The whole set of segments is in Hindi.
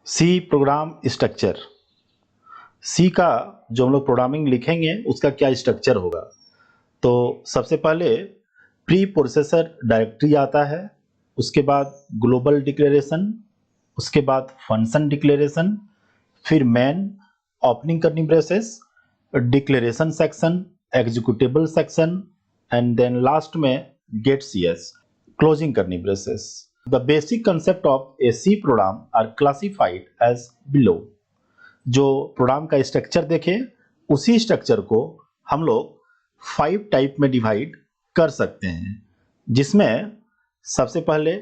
C program structure. सी का जो हम लोग प्रोग्रामिंग लिखेंगे उसका क्या स्ट्रक्चर होगा। तो सबसे पहले प्री प्रोसेसर डायरेक्टरी आता है, उसके बाद ग्लोबल डिक्लेरेशन, उसके बाद फंक्शन डिक्लेरेशन, फिर मैन, ओपनिंग करनी braces, declaration section, executable section and then last में गेट सीएस, क्लोजिंग करनी braces. The basic concept of a C program are classified as below. जो प्रोग्राम का स्ट्रक्चर देखें उसी स्ट्रक्चर को हम लोग 5 टाइप में डिवाइड कर सकते हैं, जिसमें सबसे पहले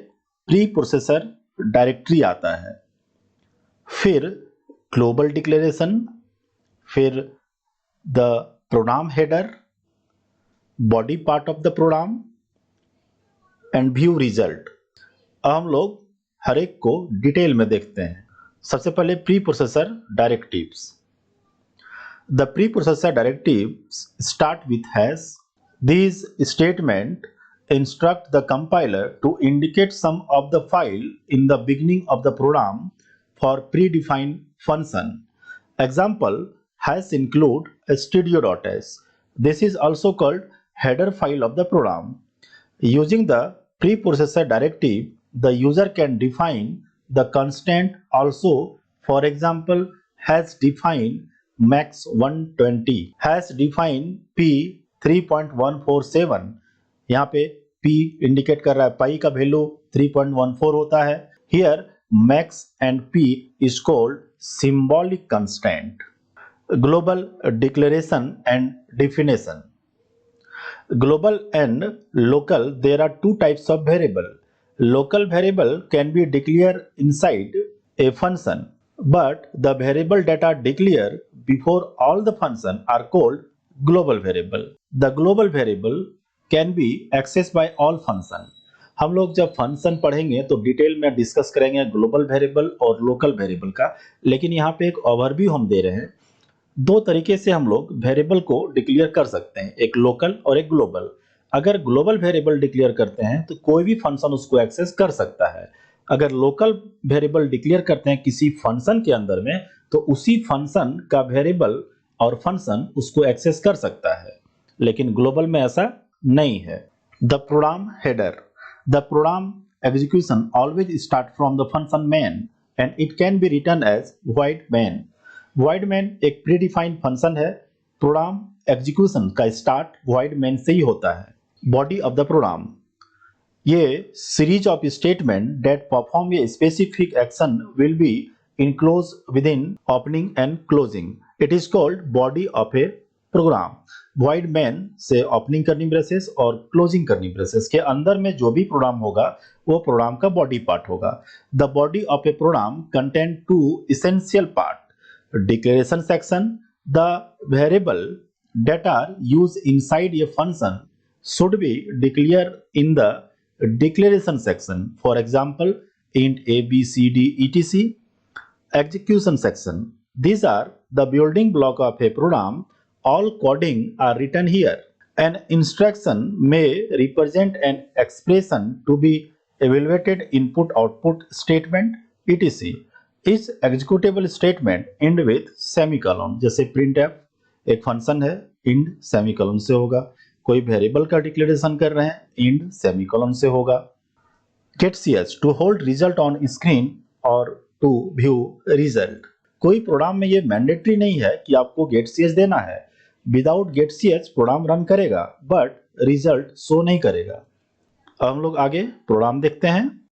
प्री प्रोसेसर डायरेक्टरी आता है, फिर ग्लोबल डिक्लेरेशन, फिर the program header, body part of the program and view result. अब हम लोग हर एक को डिटेल में देखते हैं। सबसे पहले pre processor directives. The pre processor directives start with hash. These statement instruct the compiler to indicate some of the file in the beginning of the program for predefined function. Example, hash include studio.h. This is also called header file of the program. Using the preprocessor directive, the user can define the constant also. For example, hash define max 120, hash define p 3.147। यहाँ पे p इंडिकेट कर रहा है पाई का वैल्यू 3.14 होता है। Here max and p is called symbolic constant. Global declaration and definition. Global and local, there are two types of variable. Local variable can be declared inside a function, but the variable that are declared before all the function are called global variable. The global variable can be accessed by all function. हम लोग जब फंक्शन पढ़ेंगे तो डिटेल में डिस्कस करेंगे ग्लोबल वेरिएबल और लोकल वेरिएबल का, लेकिन यहाँ पे एक ओवरव्यू हम दे रहे हैं। दो तरीके से हम लोग वेरिएबल को डिक्लेयर कर सकते हैं, एक लोकल और एक ग्लोबल। अगर ग्लोबल वेरिएबल डिक्लेयर करते हैं तो कोई भी फंक्शन उसको एक्सेस कर सकता है। अगर लोकल वेरिएबल डिक्लेयर करते हैं किसी फंक्शन के अंदर में तो उसी फंक्शन का वेरिएबल और फंक्शन उसको एक्सेस कर सकता है, लेकिन ग्लोबल में ऐसा नहीं है। The program header. The program execution always start from the function main and it can be written as void main। void main एक प्रीडिफाइंड फंक्शन है। प्रोग्राम एग्जीक्यूशन का स्टार्ट void main से ही होता है। बॉडी ऑफ द प्रोग्राम, ये series of statement that perform a specific action will be enclosed within opening and closing. It is called body of a program. void main से ओपनिंग करनी ब्रेसेस और क्लोजिंग करनी ब्रेसेस के अंदर में जो भी प्रोग्राम होगा वो प्रोग्राम का बॉडी पार्ट होगा। The body of a program contain two essential part. Declaration section, the variable that are used inside a function should be declared in the declaration section. For example, int a, b, c, d, etc. Execution section, these are the building block of a program. All coding are written here. An instruction may represent an expression to be evaluated input output statement etc. इस executable statement and with semicolon. जैसे printf एक फंक्शन है, एंड सेमीकोलन से होगा। कोई वेरिएबल का डिक्लेरेशन कर रहे हैं, एंड सेमीकोलन से होगा। गेट सीएस, to hold result on screen और टू व्यू रिजल्ट। कोई प्रोग्राम में ये मैंडेटरी नहीं है कि आपको गेट सीएस देना है। विदाउट गेट सीएस प्रोग्राम रन करेगा बट रिजल्ट शो नहीं करेगा। अब हम लोग आगे प्रोग्राम देखते हैं।